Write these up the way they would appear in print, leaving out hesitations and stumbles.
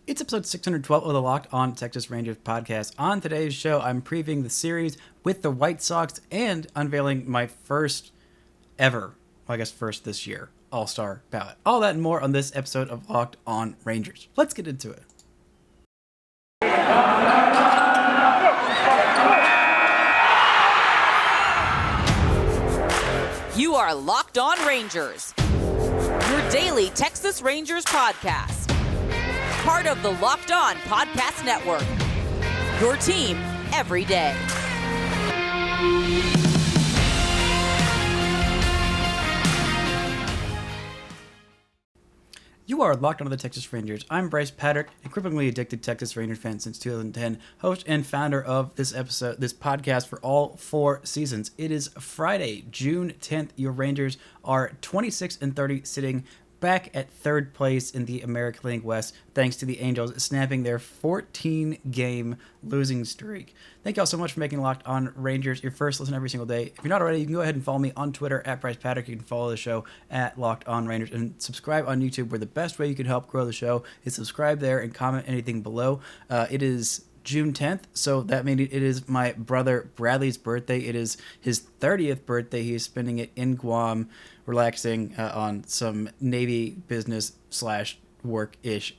It's episode 612 of the Locked On Texas Rangers podcast. On today's show, I'm previewing the series with the White Sox and unveiling my first ever, well, I guess first this year, All-Star ballot. All that and more on this episode of Locked On Rangers. Let's get into it. You are Locked On Rangers, your daily Texas Rangers podcast. Part of the Locked On Podcast Network, your team every day. You are Locked On the Texas Rangers. I'm Bryce Harper, a cripplingly addicted Texas Rangers fan since 2010, host and founder of this podcast for all 4 seasons. It is Friday, June 10th. Your Rangers are 26-30, sitting back at third place in the American League West, thanks to the Angels snapping their 14-game losing streak. Thank you all so much for making Locked On Rangers your first listen every single day. If you're not already, you can go ahead and follow me on Twitter at Bryce Harper. You can follow the show at Locked On Rangers and subscribe on YouTube, where the best way you can help grow the show is subscribe there and comment anything below. It is June 10th, so that means it is my brother Bradley's birthday. It is his 30th birthday. He is spending it in Guam, relaxing on some Navy business / working-ish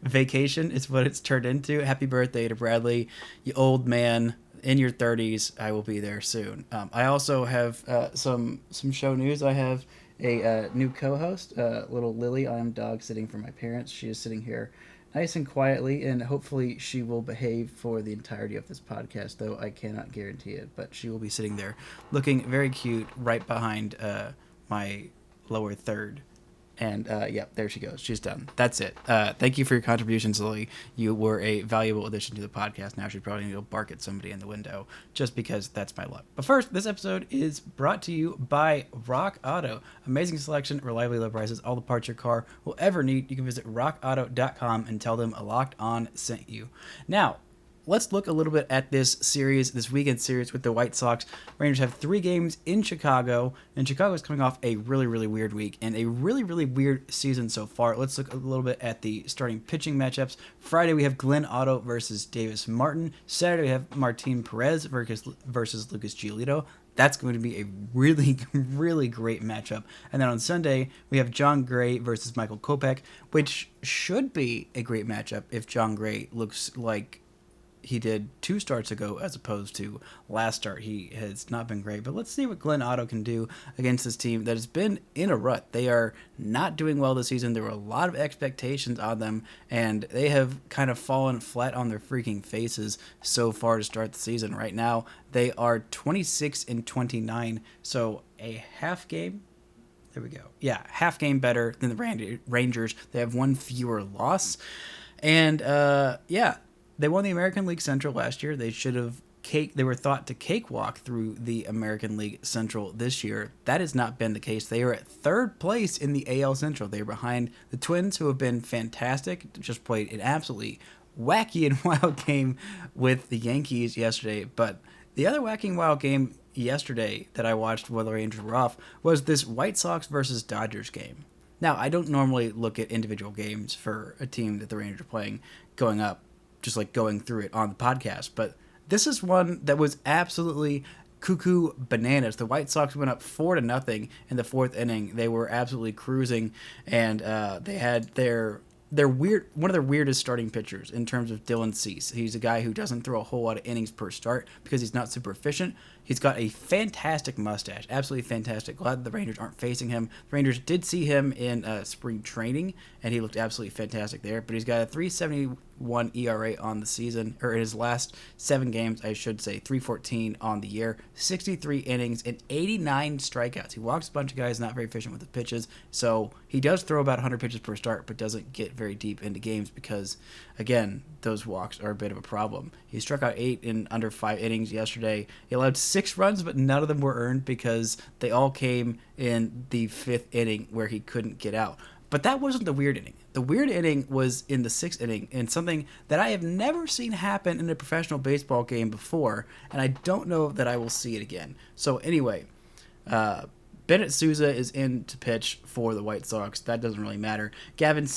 vacation is what it's turned into. Happy birthday to Bradley, you old man in your 30s. I will be there soon. I also have some show news. I have a new co-host, little Lily. I'm dog sitting for my parents. She is sitting here nice and quietly, and hopefully she will behave for the entirety of this podcast, though I cannot guarantee it. But she will be sitting there looking very cute right behind my lower third. And, there she goes. She's done. That's it. Thank you for your contributions, Lily. You were a valuable addition to the podcast. Now she'd probably need to bark at somebody in the window, just because that's my luck. But first, this episode is brought to you by Rock Auto. Amazing selection, reliably low prices, all the parts your car will ever need. You can visit rockauto.com and tell them a Locked On sent you. Now, let's look a little bit at this weekend series with the White Sox. Rangers have 3 games in Chicago, and Chicago is coming off a really, really weird week and a really, really weird season so far. Let's look a little bit at the starting pitching matchups. Friday, we have Glenn Otto versus Davis Martin. Saturday, we have Martin Perez versus Lucas Giolito. That's going to be a really, really great matchup. And then on Sunday, we have Jon Gray versus Michael Kopech, which should be a great matchup if Jon Gray looks like he did 2 starts ago as opposed to last start. He has not been great, but let's see what Glenn Otto can do against this team that has been in a rut. They are not doing well this season. There were a lot of expectations on them, and they have kind of fallen flat on their freaking faces so far to start the season. Right now, they are 26-29, so a half game. There we go. Yeah, half game better than the Rangers. They have 1 fewer loss, and they won the American League Central last year. They were thought to cakewalk through the American League Central this year. That has not been the case. They are at 3rd place in the AL Central. They are behind the Twins, who have been fantastic. Just played an absolutely wacky and wild game with the Yankees yesterday. But the other wacky and wild game yesterday that I watched while the Rangers were off was this White Sox versus Dodgers game. Now, I don't normally look at individual games for a team that the Rangers are playing going up, just like going through it on the podcast. But this is one that was absolutely cuckoo bananas. The White Sox went up 4-0 in the 4th inning. They were absolutely cruising, and they had one of their weirdest starting pitchers in terms of Dylan Cease. He's a guy who doesn't throw a whole lot of innings per start because he's not super efficient. He's got a fantastic mustache, absolutely fantastic. Glad the Rangers aren't facing him. The Rangers did see him in spring training, and he looked absolutely fantastic there. But he's got a 3.71 ERA on the season, or in his last 7 games, I should say, 3.14 on the year, 63 innings, and 89 strikeouts. He walks a bunch of guys, not very efficient with the pitches, so he does throw about 100 pitches per start, but doesn't get very deep into games because, again, those walks are a bit of a problem. He struck out 8 in under 5 innings yesterday. He allowed 6 runs, but none of them were earned because they all came in the 5th inning where he couldn't get out. But that wasn't the weird inning. The weird inning was in the 6th inning, and something that I have never seen happen in a professional baseball game before, and I don't know that I will see it again. So anyway, Bennett Sousa is in to pitch for the White Sox. That doesn't really matter. Gavin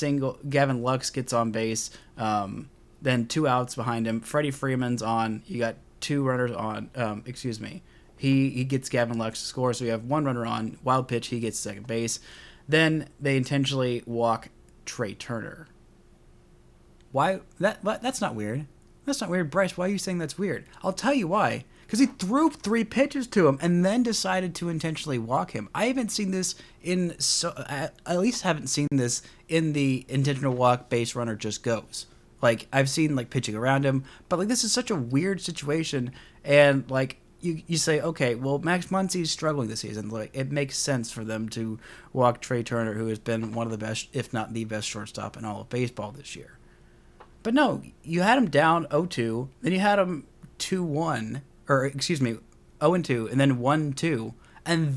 Lux gets on base. Then 2 outs behind him. Freddie Freeman's on. You got 2 runners on. He gets Gavin Lux to score, so you have 1 runner on. Wild pitch, he gets second base. Then they intentionally walk Trey Turner. Why? That's not weird. That's not weird. Bryce, why are you saying that's weird? I'll tell you why. Because he threw 3 pitches to him and then decided to intentionally walk him. I haven't seen this at least haven't seen this in the intentional walk base runner just goes. Like, I've seen, like, pitching around him, but, like, this is such a weird situation, and, like, you say, okay, well, Max Muncy's struggling this season. Like, it makes sense for them to walk Trey Turner, who has been one of the best, if not the best shortstop in all of baseball this year. But no, you had him down 0-2, then you had him 2-1, or, 0-2, and then 1-2, and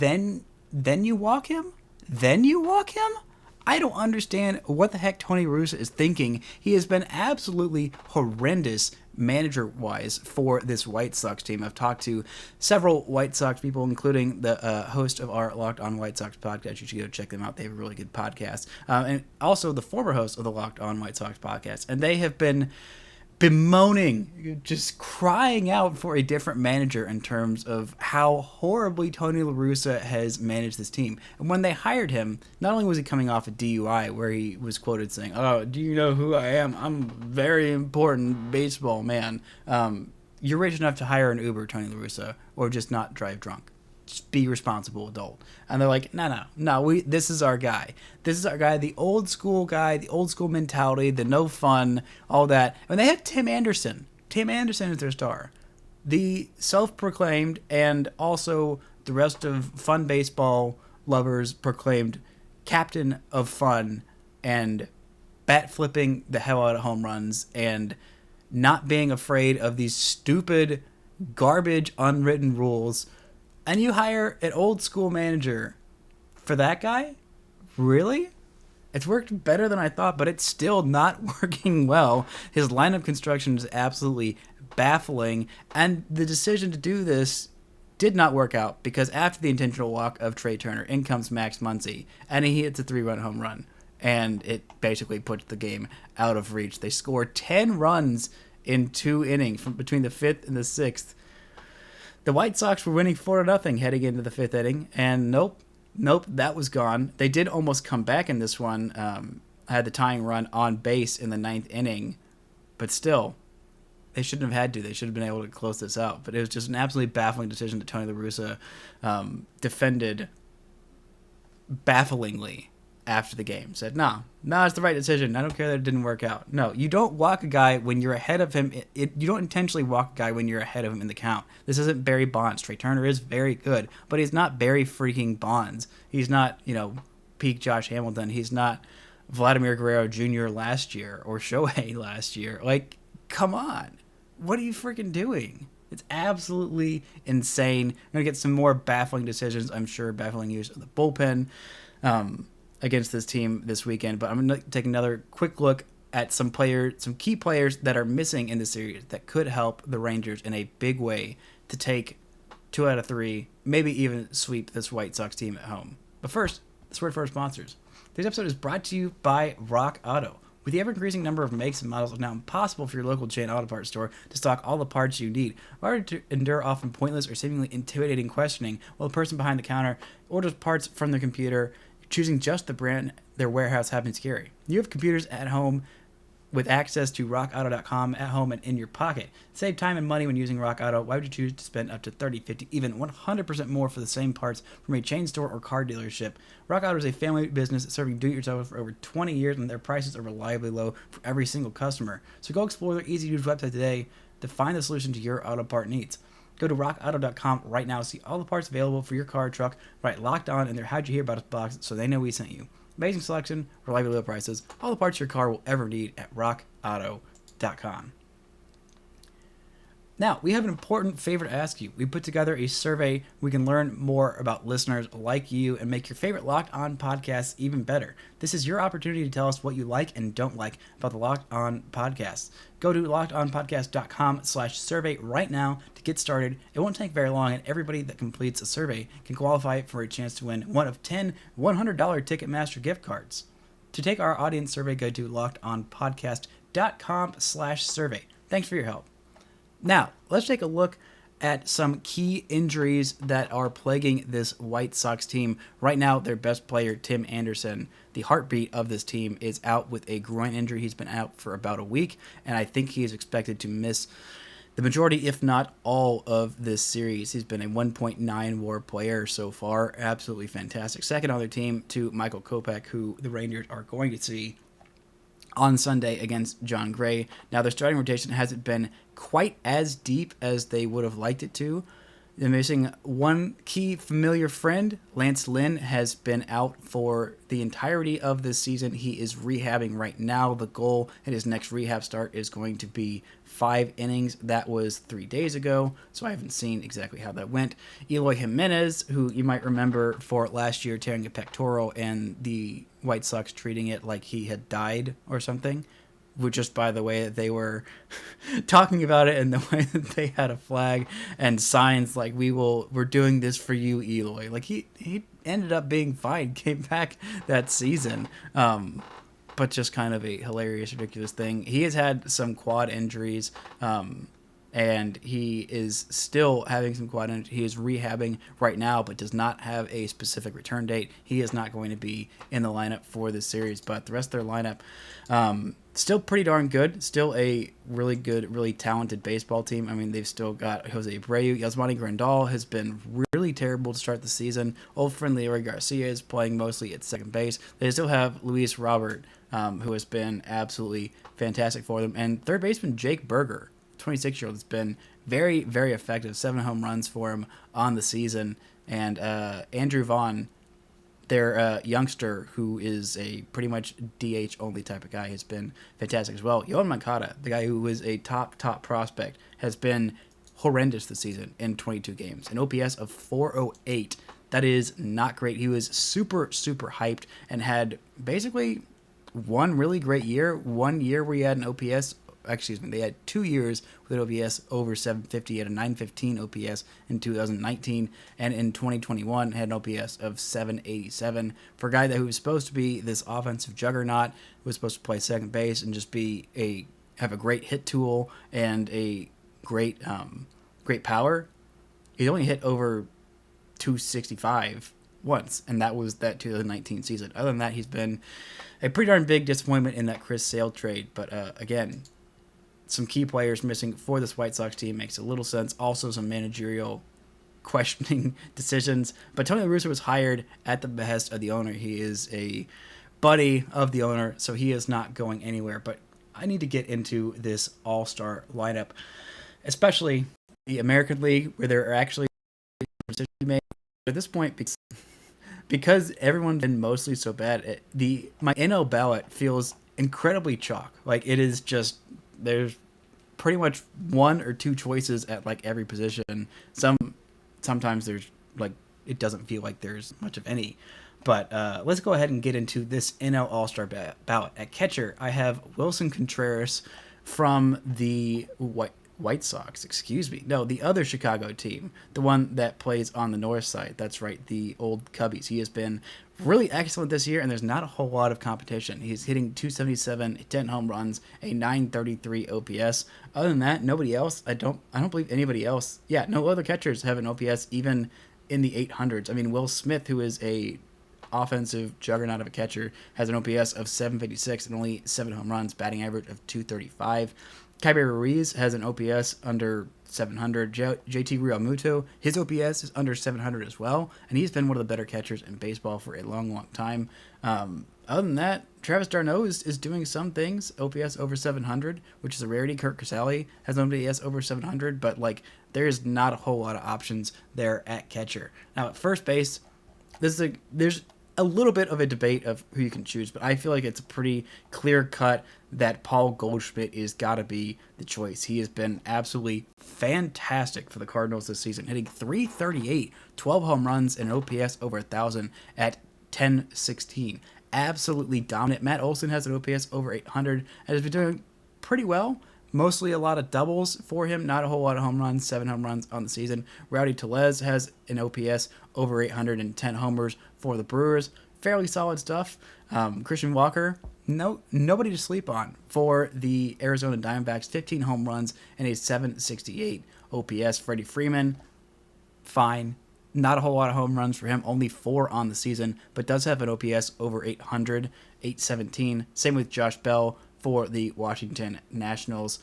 then you walk him? Then you walk him? I don't understand what the heck Tony La Russa is thinking. He has been absolutely horrendous manager-wise for this White Sox team. I've talked to several White Sox people, including the host of our Locked On White Sox podcast. You should go check them out. They have a really good podcast. And also the former host of the Locked On White Sox podcast. And they have been bemoaning, just crying out for a different manager in terms of how horribly Tony La Russa has managed this team. And when they hired him, not only was he coming off a DUI where he was quoted saying, "Oh, do you know who I am? I'm a very important baseball man." You're rich enough to hire an Uber, Tony La Russa, or just not drive drunk. Just be a responsible adult. And they're like, no, this is our guy. This is our guy, the old school guy, the old school mentality, the no fun, all that. And they have Tim Anderson. Tim Anderson is their star. The self-proclaimed and also the rest of fun baseball lovers proclaimed captain of fun and bat flipping the hell out of home runs and not being afraid of these stupid, garbage, unwritten rules. And you hire an old school manager for that guy? Really? It's worked better than I thought, but it's still not working well. His lineup construction is absolutely baffling, and the decision to do this did not work out because after the intentional walk of Trey Turner, in comes Max Muncy, and he hits a 3-run home run, and it basically puts the game out of reach. They scored 10 runs in 2 innings from between the 5th and the 6th. The White Sox were winning 4-0 heading into the 5th inning, and nope, that was gone. They did almost come back in this one. Had the tying run on base in the 9th inning, but still, they shouldn't have had to. They should have been able to close this out. But it was just an absolutely baffling decision that Tony La Russa defended bafflingly after the game. Said, no, it's the right decision. I don't care that it didn't work out. No, you don't walk a guy when you're ahead of him. You don't intentionally walk a guy when you're ahead of him in the count. This isn't Barry Bonds. Trey Turner is very good, but he's not Barry freaking Bonds. He's not, peak Josh Hamilton. He's not Vladimir Guerrero Jr. last year or Shohei last year. Like, come on. What are you freaking doing? It's absolutely insane. I'm going to get some more baffling decisions, I'm sure, baffling use of the bullpen against this team this weekend. But I'm going to take another quick look at some key players that are missing in the series that could help the Rangers in a big way to take 2 out of 3, maybe even sweep this White Sox team at home. But first, this word for our sponsors. Today's episode is brought to you by Rock Auto. With the ever-increasing number of makes and models, it's now impossible for your local chain auto parts store to stock all the parts you need. Why to endure often pointless or seemingly intimidating questioning while the person behind the counter orders parts from their computer, choosing just the brand their warehouse happens to carry? You have computers at home with access to rockauto.com at home and in your pocket. Save time and money when using Rock Auto. Why would you choose to spend up to 30, 50, even 100% more for the same parts from a chain store or car dealership? Rock Auto is a family business serving do-it-yourself for over 20 years, and their prices are reliably low for every single customer. So go explore their easy-to-use website today to find the solution to your auto part needs. Go to rockauto.com right now to see all the parts available for your car or truck. Right, locked on in their How'd You Hear About Us box so they know we sent you. Amazing selection, reliably low prices, all the parts your car will ever need at rockauto.com. Now, we have an important favor to ask you. We put together a survey. We can learn more about listeners like you and make your favorite Locked On podcasts even better. This is your opportunity to tell us what you like and don't like about the Locked On podcasts. Go to lockedonpodcast.com/survey right now to get started. It won't take very long, and everybody that completes a survey can qualify for a chance to win one of 10 $100 Ticketmaster gift cards. To take our audience survey, go to lockedonpodcast.com/survey. Thanks for your help. Now, let's take a look at some key injuries that are plaguing this White Sox team. Right now, their best player, Tim Anderson, the heartbeat of this team, is out with a groin injury. He's been out for about a week, and I think he is expected to miss the majority, if not all, of this series. He's been a 1.9 WAR player so far. Absolutely fantastic. Second on their team to Michael Kopech, who the Rangers are going to see on Sunday against John Gray. Now, their starting rotation hasn't been quite as deep as they would have liked it to. They're missing one key familiar friend. Lance Lynn has been out for the entirety of this season. He is rehabbing right now. The goal at his next rehab start is going to be 5 innings. That was 3 days ago, so I haven't seen exactly how that went. Eloy Jimenez, who you might remember for last year tearing a pectoral and the White Sox treating it like he had died or something, just by the way that they were talking about it and the way that they had a flag and signs like we're doing this for you, Eloy. Like he ended up being fine, came back that season. But just kind of a hilarious, ridiculous thing. He has had some quad injuries, and he is still having some quad injuries. He is rehabbing right now, but does not have a specific return date. He is not going to be in the lineup for this series, but the rest of their lineup, still pretty darn good. Still a really good, really talented baseball team. I mean, they've still got Jose Abreu. Yasmani Grandal has been really terrible to start the season. Old friend Leroy Garcia is playing mostly at second base. They still have Luis Robert, who has been absolutely fantastic for them. And third baseman Jake Berger, 26-year-old, has been very, very effective. 7 home runs for him on the season. And Andrew Vaughn, their youngster, who is a pretty much DH-only type of guy, has been fantastic as well. Yohan Moncada, the guy who was a top prospect, has been horrendous this season in 22 games. An OPS of 408. That is not great. He was super, super hyped and had basically one really great year. 1 year where he had an OPS, they had 2 years with an OPS over 750. He had a 915 OPS in 2019, and in 2021 had an OPS of 787. For a guy who was supposed to be this offensive juggernaut, who was supposed to play second base and just have a great hit tool and a great power, he only hit over 265 once, and that was that 2019 season. Other than that, he's been a pretty darn big disappointment in that Chris Sale trade. But again, some key players missing for this White Sox team makes a little sense. Also, some managerial questioning decisions. But Tony La Russa was hired at the behest of the owner. He is a buddy of the owner, so he is not going anywhere. But I need to get into this All-Star lineup, especially the American League, where there are actually decisions made at this point, because everyone's been mostly so bad. My NL ballot feels incredibly chalk. Like, it is just, there's pretty much 1 or 2 choices at like every position. Sometimes there's like, it doesn't feel like there's much of any. But let's go ahead and get into this NL All-Star ballot. At catcher, I have Wilson Contreras from the White Sox, the other Chicago team, the one that plays on the north side. That's right, the old Cubbies. He has been really excellent this year, and there's not a whole lot of competition. He's hitting 277, 10 home runs, a 933 OPS. Other than that, nobody else. I don't believe anybody else. Yeah, no other catchers have an OPS even in the 800s. I mean, Will Smith, who is a offensive juggernaut of a catcher, has an OPS of 756 and only 7 home runs, batting average of 235. Kyber Ruiz has an OPS under 700. JT Realmuto, his OPS is under 700 as well, and he's been one of the better catchers in baseball for a long, long time. Other than that, Travis d'Arnaud is doing some things. OPS over 700, which is a rarity. Kurt Casale has an OPS over 700, but like, there's not a whole lot of options there at catcher. Now at first base, there's a little bit of a debate of who you can choose, but I feel like it's a pretty clear cut that Paul Goldschmidt is got to be the choice. He has been absolutely fantastic for the Cardinals this season, hitting .338, 12 home runs, and an OPS over 1,000 at 10-16. Absolutely dominant. Matt Olson has an OPS over 800 and has been doing pretty well. Mostly a lot of doubles for him, not a whole lot of home runs, 7 home runs on the season. Rowdy Tellez has an OPS over 810 homers for the Brewers. Fairly solid stuff. Christian Walker, nobody to sleep on for the Arizona Diamondbacks. 15 home runs and a .768 OPS. Freddie Freeman, fine. Not a whole lot of home runs for him, only 4 on the season, but does have an OPS over 800, 817. Same with Josh Bell for the Washington Nationals.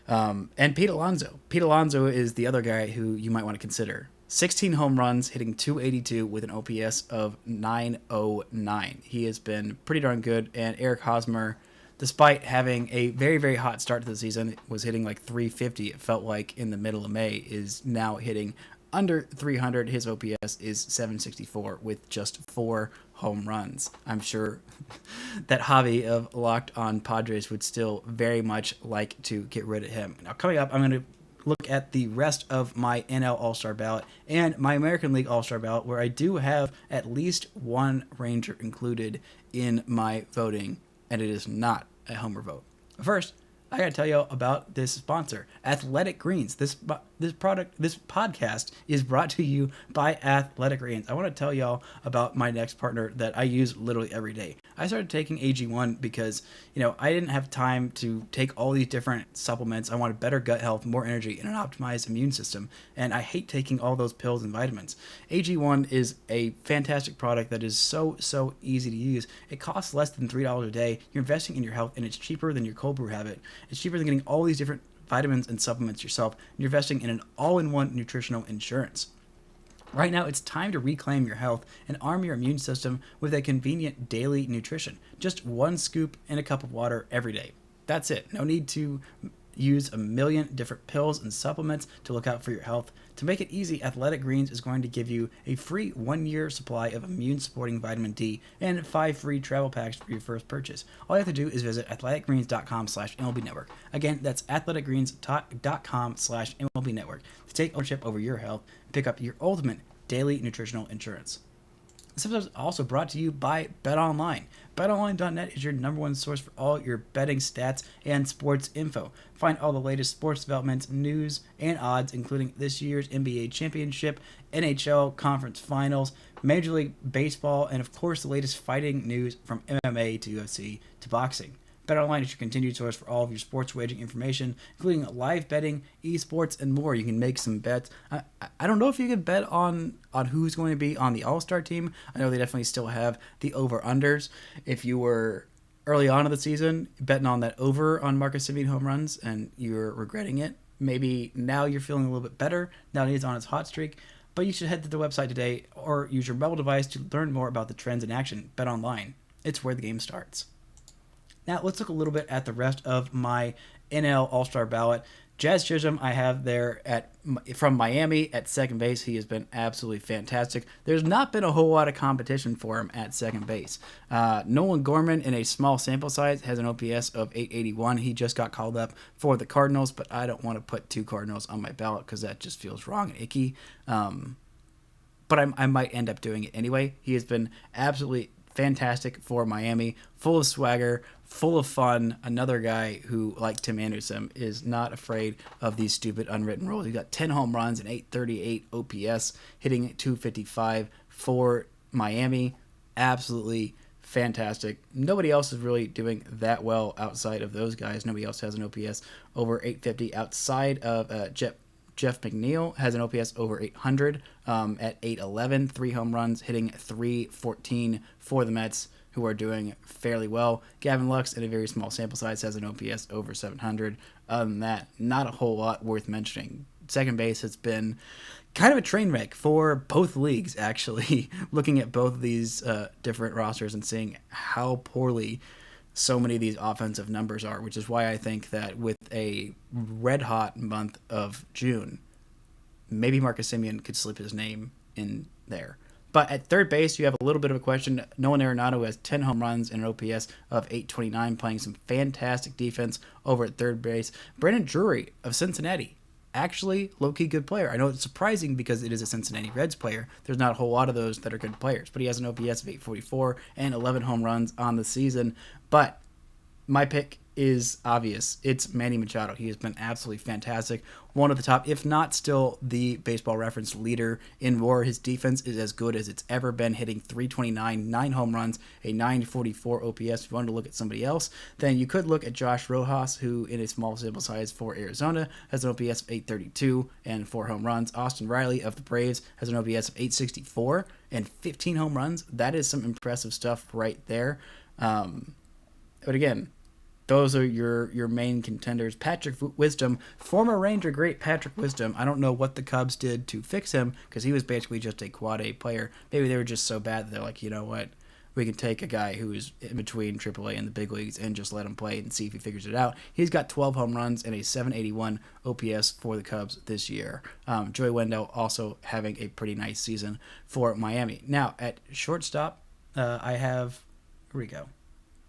And Pete Alonso. Pete Alonso is the other guy who you might want to consider. 16 home runs, hitting .282 with an OPS of 909. He has been pretty darn good, and Eric Hosmer, despite having a very, very hot start to the season, was hitting like .350, it felt like, in the middle of May, is now hitting under 300. His OPS is .764 with just 4 home runs. I'm sure that Javi of Locked On Padres would still very much like to get rid of him. Now, coming up, I'm going to look at the rest of my NL All-Star ballot and my American League All-Star ballot, where I do have at least one Ranger included in my voting, and it is not a homer vote. First, I gotta tell you about this sponsor, Athletic Greens. This podcast is brought to you by Athletic Greens. I want to tell y'all about my next partner that I use literally every day. I started taking AG1 because, I didn't have time to take all these different supplements. I wanted better gut health, more energy, and an optimized immune system. And I hate taking all those pills and vitamins. AG1 is a fantastic product that is so easy to use. It costs less than $3 a day. You're investing in your health, and it's cheaper than your cold brew habit. It's cheaper than getting all these different vitamins and supplements yourself, and you're investing in an all-in-one nutritional insurance. Right now, it's time to reclaim your health and arm your immune system with a convenient daily nutrition. Just 1 scoop in a cup of water every day. That's it. No need to use a million different pills and supplements to look out for your health. To make it easy, Athletic Greens is going to give you a free 1-year supply of immune-supporting vitamin D and 5 free travel packs for your first purchase. All you have to do is visit athleticgreens.com/MLB Network. Again, that's athleticgreens.com/MLB Network to take ownership over your health and pick up your ultimate daily nutritional insurance. This episode is also brought to you by BetOnline. BetOnline.net is your #1 source for all your betting stats and sports info. Find all the latest sports developments, news, and odds, including this year's NBA championship, NHL conference finals, Major League Baseball, and of course the latest fighting news from MMA to UFC to boxing. BetOnline is your continued source for all of your sports wagering information, including live betting, esports, and more. You can make some bets. I don't know if you can bet on who's going to be on the All-Star team. I know they definitely still have the over-unders. If you were early on in the season betting on that over on Marcus Semien home runs and you're regretting it, maybe now you're feeling a little bit better. Now he's on his hot streak. But you should head to the website today or use your mobile device to learn more about the trends in action. BetOnline. It's where the game starts. Now, let's look a little bit at the rest of my NL All-Star ballot. Jazz Chisholm, I have there from Miami at second base. He has been absolutely fantastic. There's not been a whole lot of competition for him at second base. Nolan Gorman, in a small sample size, has an OPS of 881. He just got called up for the Cardinals, but I don't want to put 2 Cardinals on my ballot because that just feels wrong and icky. But I might end up doing it anyway. He has been absolutely fantastic for Miami, full of swagger, full of fun. Another guy who, like Tim Anderson, is not afraid of these stupid unwritten rules. He got 10 home runs and 838 OPS, hitting .255 for Miami. Absolutely fantastic. Nobody else is really doing that well outside of those guys. Nobody else has an OPS over 850 outside of Jeff McNeil has an OPS over 800 at 811, 3 home runs, hitting .314 for the Mets, who are doing fairly well. Gavin Lux, in a very small sample size, has an OPS over 700. Other than that, not a whole lot worth mentioning. Second base has been kind of a train wreck for both leagues, actually, looking at both of these different rosters and seeing how poorly so many of these offensive numbers are, which is why I think that with a red-hot month of June, maybe Marcus Semien could slip his name in there. But at third base, you have a little bit of a question. Nolan Arenado has 10 home runs and an OPS of 829, playing some fantastic defense over at third base. Brandon Drury of Cincinnati, actually low-key good player. I know it's surprising because it is a Cincinnati Reds player. There's not a whole lot of those that are good players, but he has an OPS of 844 and 11 home runs on the season. But my pick is obvious. It's Manny Machado. He has been absolutely fantastic. One of the top, if not still the Baseball Reference leader in WAR. His defense is as good as it's ever been, hitting 329, 9 home runs, a 944 OPS. If you wanted to look at somebody else, then you could look at Josh Rojas, who in a small sample size for Arizona has an OPS of 832 and 4 home runs. Austin Riley of the Braves has an OPS of 864 and 15 home runs. That is some impressive stuff right there. But again, those are your main contenders. Patrick Wisdom, former Ranger great Patrick Wisdom. I don't know what the Cubs did to fix him because he was basically just a quad A player. Maybe they were just so bad that they're like, you know what, we can take a guy who is in between AAA and the big leagues and just let him play and see if he figures it out. He's got 12 home runs and a 781 OPS for the Cubs this year. Joey Wendell also having a pretty nice season for Miami. Now, at shortstop, I have, here we go,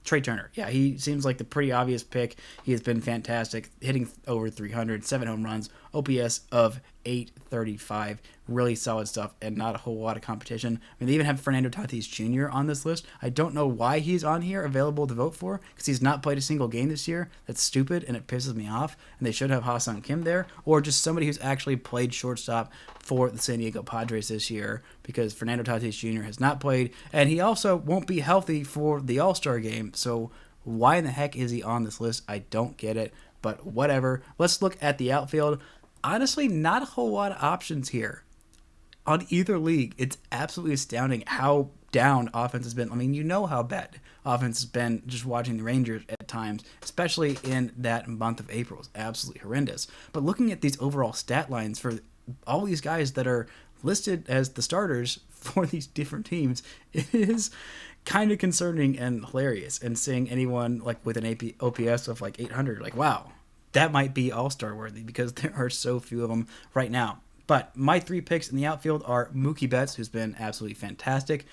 Trey Turner. Yeah, he seems like the pretty obvious pick. He has been fantastic, hitting over 300, 7 home runs, OPS of 835. Really solid stuff and not a whole lot of competition. I mean, they even have Fernando Tatis Jr. on this list. I don't know why he's on here available to vote for because he's not played a single game this year. That's stupid and it pisses me off. And they should have Ha-Seong Kim there or just somebody who's actually played shortstop for the San Diego Padres this year because Fernando Tatis Jr. has not played and he also won't be healthy for the All-Star game. So why in the heck is he on this list? I don't get it, but whatever. Let's look at the outfield. Honestly, not a whole lot of options here. On either league, it's absolutely astounding how down offense has been. I mean, you know how bad offense has been just watching the Rangers at times, especially in that month of April. It's absolutely horrendous. But looking at these overall stat lines for all these guys that are listed as the starters for these different teams, it is kind of concerning and hilarious. And seeing anyone like with an OPS of like 800, like, wow, that might be All-Star worthy because there are so few of them right now. But my 3 picks in the outfield are Mookie Betts, who's been absolutely fantastic.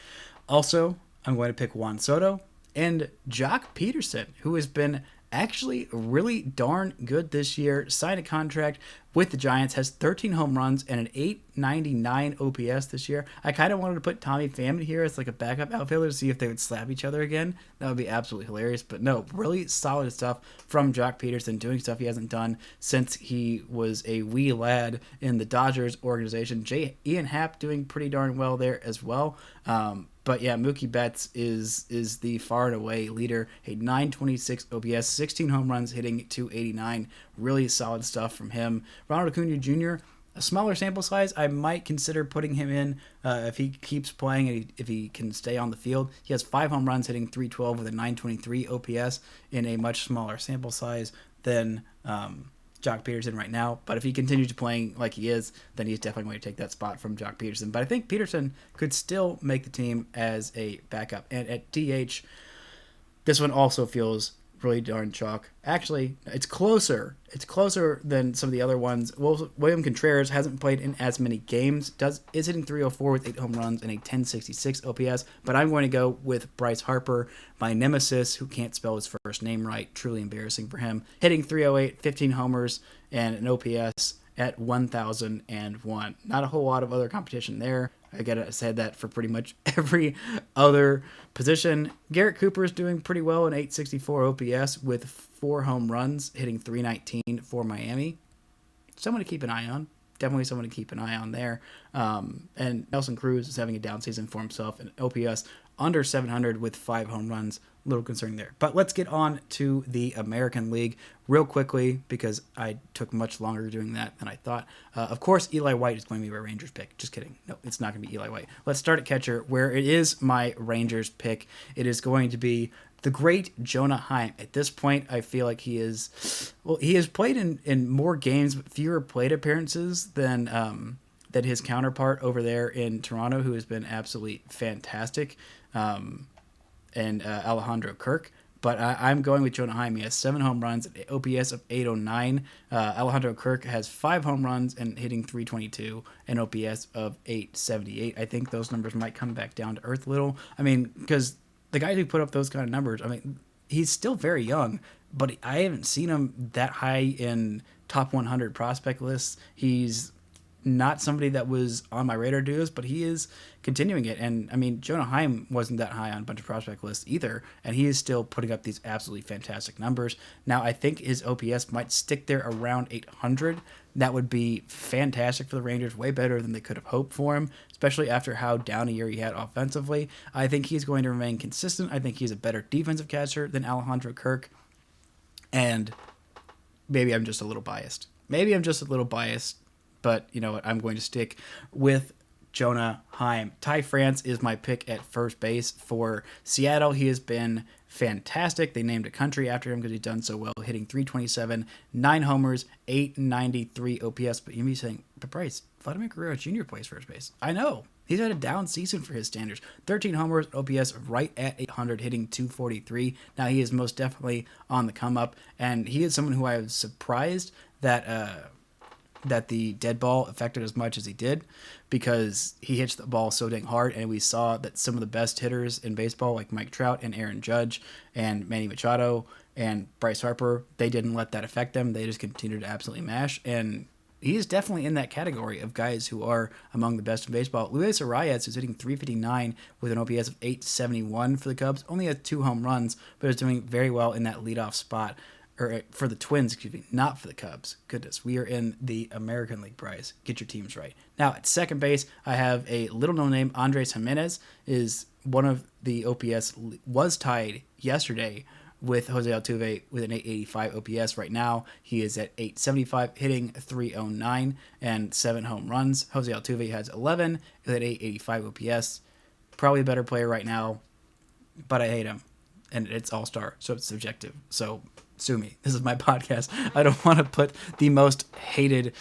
Also, I'm going to pick Juan Soto and Jock Peterson, who has been actually really darn good this year. Signed a contract with the Giants, has 13 home runs and an 899 OPS this year. I kind of wanted to put Tommy Pham here as like a backup outfielder to see if they would slap each other again. That would be absolutely hilarious. But no, really solid stuff from Jock Peterson, doing stuff he hasn't done since he was a wee lad in the Dodgers organization. Ian Happ doing pretty darn well there as well. But yeah, Mookie Betts is the far and away leader. A 926 OPS, 16 home runs, hitting 289. Really solid stuff from him. Ronald Acuna Jr., a smaller sample size. I might consider putting him in if he keeps playing and if he can stay on the field. He has 5 home runs, hitting 312 with a 923 OPS in a much smaller sample size than Jock Peterson right now. But if he continues playing like he is, then he's definitely going to take that spot from Jock Peterson. But I think Peterson could still make the team as a backup. And at DH, this one also feels really darn chalk. Actually, it's closer. It's closer than some of the other ones. William Contreras hasn't played in as many games. Is hitting 304 with 8 home runs and a 1066 OPS. But I'm going to go with Bryce Harper, my nemesis, who can't spell his first name right. Truly embarrassing for him. Hitting 308, 15 homers, and an OPS at 1,001. Not a whole lot of other competition there. I gotta say that for pretty much every other position. Garrett Cooper is doing pretty well, an 864 OPS with 4 home runs, hitting 319 for Miami. Someone to keep an eye on. Definitely someone to keep an eye on there. And Nelson Cruz is having a down season for himself, an OPS under 700 with 5 home runs. A little concerning there. But let's get on to the American League real quickly because I took much longer doing that than I thought. Of course, Eli White is going to be my Rangers pick. Just kidding. No, it's not going to be Eli White. Let's start at catcher where it is my Rangers pick. It is going to be the great Jonah Heim. At this point, I feel like he has played in more games, but fewer plate appearances than his counterpart over there in Toronto, who has been absolutely fantastic. And Alejandro Kirk. But I'm going with Jonah Heim. He has 7 home runs, an OPS of 809. Alejandro Kirk has 5 home runs and hitting 322, an OPS of 878. I think those numbers might come back down to earth a little. I mean, because the guys who put up those kind of numbers, I mean, he's still very young, but I haven't seen him that high in top 100 prospect lists. He's not somebody that was on my radar to do this, but he is continuing it. And I mean, Jonah Heim wasn't that high on a bunch of prospect lists either, and he is still putting up these absolutely fantastic numbers. Now, I think his OPS might stick there around 800. That would be fantastic for the Rangers, way better than they could have hoped for him, especially after how down a year he had offensively. I think he's going to remain consistent. I think he's a better defensive catcher than Alejandro Kirk, and maybe I'm just a little biased. But you know what? I'm going to stick with Jonah Heim. Ty France is my pick at first base for Seattle. He has been fantastic. They named a country after him because he's done so well, hitting 327, 9 homers, 893 OPS. But you may be saying, but Bryce, Vladimir Guerrero Jr. plays first base. I know. He's had a down season for his standards. 13 homers, OPS right at 800, hitting 243. Now he is most definitely on the come up, and he is someone who I was surprised that the dead ball affected as much as he did, because he hits the ball so dang hard, and we saw that some of the best hitters in baseball, like Mike Trout and Aaron Judge and Manny Machado and Bryce Harper, they didn't let that affect them. They just continued to absolutely mash, and he is definitely in that category of guys who are among the best in baseball. Luis Arias is hitting 359 with an OPS of 871 for the Cubs, only has 2 home runs, but is doing very well in that leadoff spot. Or for the Twins, excuse me, not for the Cubs. Goodness, we are in the American League, Bryce. Get your teams right. Now, at second base, I have a little-known name. Andres Gimenez is one of the OPS, was tied yesterday with Jose Altuve with an 885 OPS. Right now, he is at 875, hitting 309 and 7 home runs. Jose Altuve has 11 with an 885 OPS. Probably a better player right now, but I hate him. And it's All-Star, so it's subjective. So sue me. This is my podcast. I don't want to put the most hated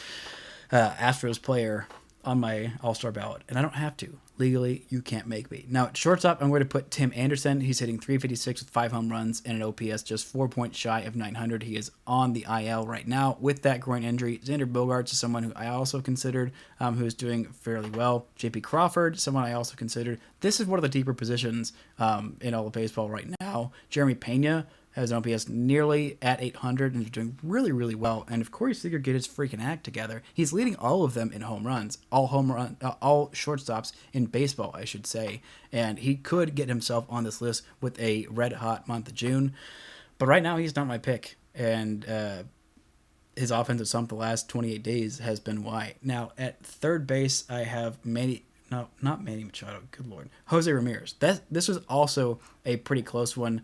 Astros player on my All-Star ballot, and I don't have to. Legally, you can't make me. Now, at shortstop, I'm going to put Tim Anderson. He's hitting 356 with 5 home runs and an OPS just 4 points shy of 900. He is on the IL right now with that groin injury. Xander Bogaerts is someone who I also considered, who is doing fairly well. JP Crawford, someone I also considered. This is one of the deeper positions in all of baseball right now. Jeremy Pena has an OPS nearly at 800 and is doing really, really well. And if Corey Seager get his freaking act together, he's leading all of them in home runs, all shortstops in baseball, I should say. And he could get himself on this list with a red-hot month of June. But right now, he's not my pick. And his offensive slump the last 28 days has been why. Now, at third base, I have not Manny Machado. Good Lord. Jose Ramirez. This was also a pretty close one.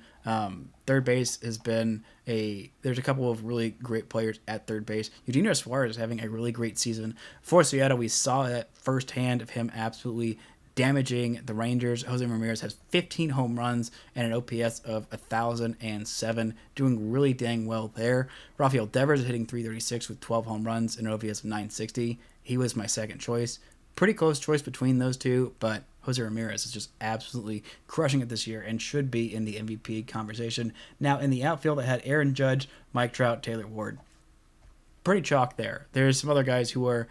Third base has been there's a couple of really great players at third base. Eugenio Suarez is having a really great season. For Seattle, we saw that firsthand of him absolutely damaging the Rangers. Jose Ramirez has 15 home runs and an OPS of 1,007, doing really dang well there. Rafael Devers is hitting 336 with 12 home runs and an OPS of 960. He was my second choice. Pretty close choice between those two, but Jose Ramirez is just absolutely crushing it this year and should be in the MVP conversation. Now, in the outfield, I had Aaron Judge, Mike Trout, Taylor Ward. Pretty chalk there. There's some other guys who are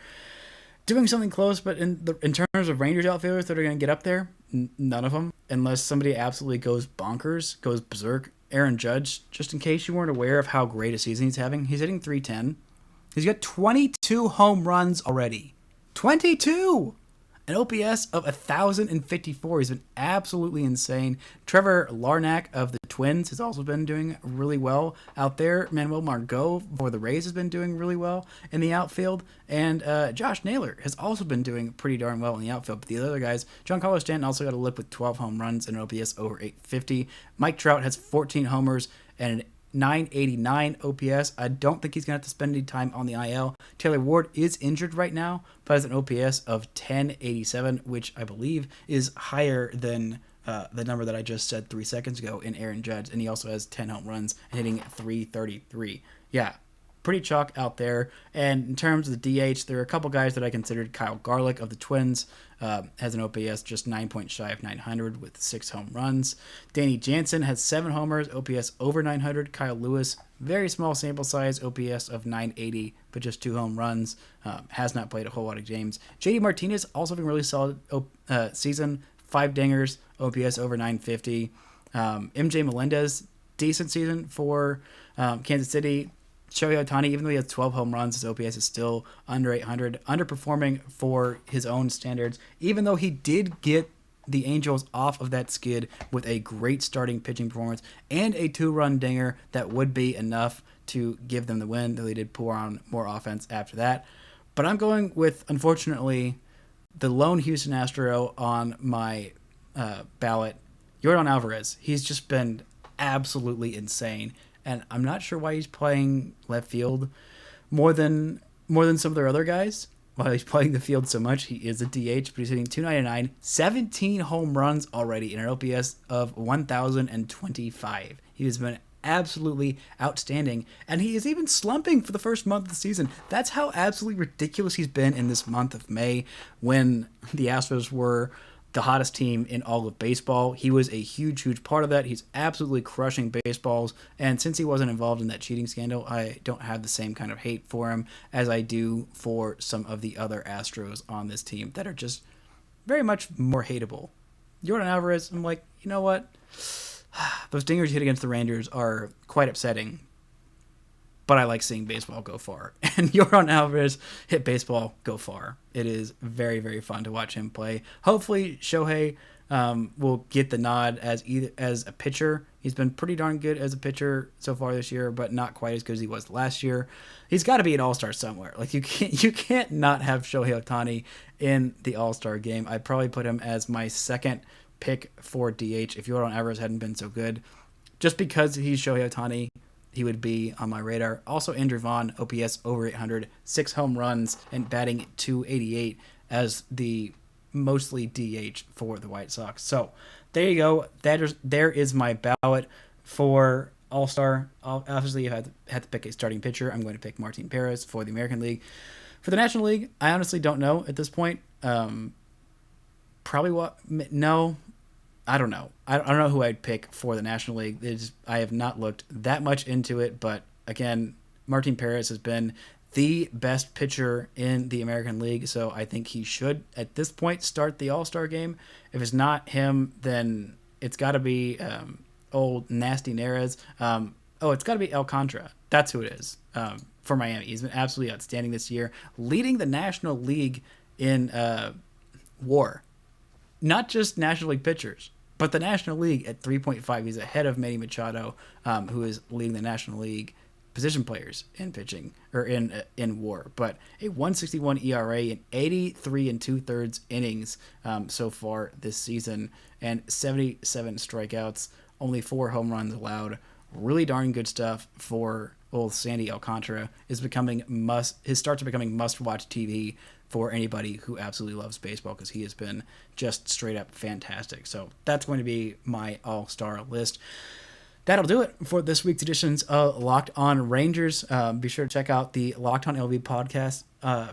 doing something close, but in terms of Rangers outfielders that are going to get up there, none of them, unless somebody absolutely goes bonkers, goes berserk. Aaron Judge, just in case you weren't aware of how great a season he's having, he's hitting 310. He's got 22 home runs already. 22! An OPS of 1,054. He's been absolutely insane. Trevor Larnach of the Twins has also been doing really well out there. Manuel Margot for the Rays has been doing really well in the outfield. And Josh Naylor has also been doing pretty darn well in the outfield. But the other guys, Giancarlo Stanton also got a lip with 12 home runs and an OPS over 850. Mike Trout has 14 homers and an 989 OPS. I don't think he's going to have to spend any time on the IL. Taylor Ward is injured right now, but has an OPS of 1087, which I believe is higher than the number that I just said 3 seconds ago in Aaron Judge, and he also has 10 home runs and hitting 333. Yeah, pretty chalk out there. And in terms of the DH, there are a couple guys that I considered. Kyle Garlick of the Twins has an OPS just 9 points shy of 900 with 6 home runs. Danny Jansen has 7 homers, OPS over 900. Kyle Lewis, very small sample size, OPS of 980, but just 2 home runs. Has not played a whole lot of games. JD Martinez also having a really solid season, 5 dingers, OPS over 950. MJ Melendez, decent season for Kansas City. Shohei Ohtani, even though he has 12 home runs, his OPS is still under 800, underperforming for his own standards, even though he did get the Angels off of that skid with a great starting pitching performance and a 2-run dinger that would be enough to give them the win, though they did pour on more offense after that. But I'm going with, unfortunately, the lone Houston Astro on my ballot, Yordan Alvarez. He's just been absolutely insane. And I'm not sure why he's playing left field more than some of their other guys. While he's playing the field so much, he is a DH, but he's hitting 299, 17 home runs already, in an OPS of 1,025. He has been absolutely outstanding, and he is even slumping for the first month of the season. That's how absolutely ridiculous he's been in this month of May, when the Astros were the hottest team in all of baseball. He was a huge part of that. He's absolutely crushing baseballs, and since he wasn't involved in that cheating scandal, I don't have the same kind of hate for him as I do for some of the other Astros on this team that are just very much more hateable. Yordan Alvarez, I'm like, you know what? Those dingers you hit against the Rangers are quite upsetting, but I like seeing baseball go far. And Yordan Alvarez hit baseball go far. It is very, very fun to watch him play. Hopefully, Shohei will get the nod as a pitcher. He's been pretty darn good as a pitcher so far this year, but not quite as good as he was last year. He's got to be an All-Star somewhere. Like, you can't not have Shohei Ohtani in the All-Star game. I'd probably put him as my second pick for DH if Yordan Alvarez hadn't been so good. Just because he's Shohei Ohtani, he would be on my radar. Also, Andrew Vaughn, OPS over 800, 6 home runs, and batting .288 as the mostly DH for the White Sox. So there you go. There is my ballot for All-Star. Obviously, if I had to pick a starting pitcher, I'm going to pick Martin Perez for the American League. For the National League, I honestly don't know at this point. No. I don't know. I don't know who I'd pick for the National League. I have not looked that much into it, but again, Martin Perez has been the best pitcher in the American League, so I think he should, at this point, start the All-Star game. If it's not him, then it's got to be old Nasty Neres. It's got to be Alcantara. That's who it is for Miami. He's been absolutely outstanding this year, leading the National League in WAR. Not just National League pitchers, but the National League at 3.5. He's ahead of Manny Machado, who is leading the National League position players in pitching, or in WAR. But a 1.61 ERA and 83 2/3 innings so far this season, and 77 strikeouts, only 4 home runs allowed. Really darn good stuff for old Sandy Alcantara. His starts are becoming must-watch TV for anybody who absolutely loves baseball, because he has been just straight up fantastic. So that's going to be my All-Star list. That'll do it for this week's editions of Locked On Rangers. Be sure to check out the Locked On MLB podcast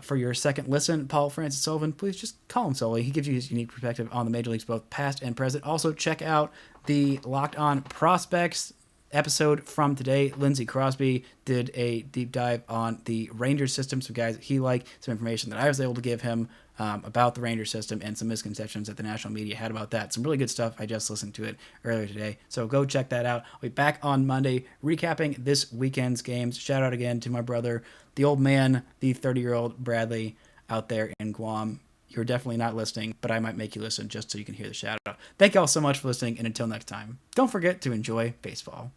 for your second listen. Paul Francis Sullivan, please just call him Sully. He gives you his unique perspective on the major leagues, both past and present. Also, check out the Locked On Prospects episode from today. Lindsey Crosby did a deep dive on the Rangers system, some guys that he liked, some information that I was able to give him about the Rangers system, and some misconceptions that the national media had about that. Some really good stuff. I just listened to it earlier today, so go check that out. I'll be back on Monday recapping this weekend's games. Shout out again to my brother, the old man, the 30-year-old Bradley out there in Guam. You're definitely not listening, but I might make you listen just so you can hear the shout out. Thank you all so much for listening, and until next time, don't forget to enjoy baseball.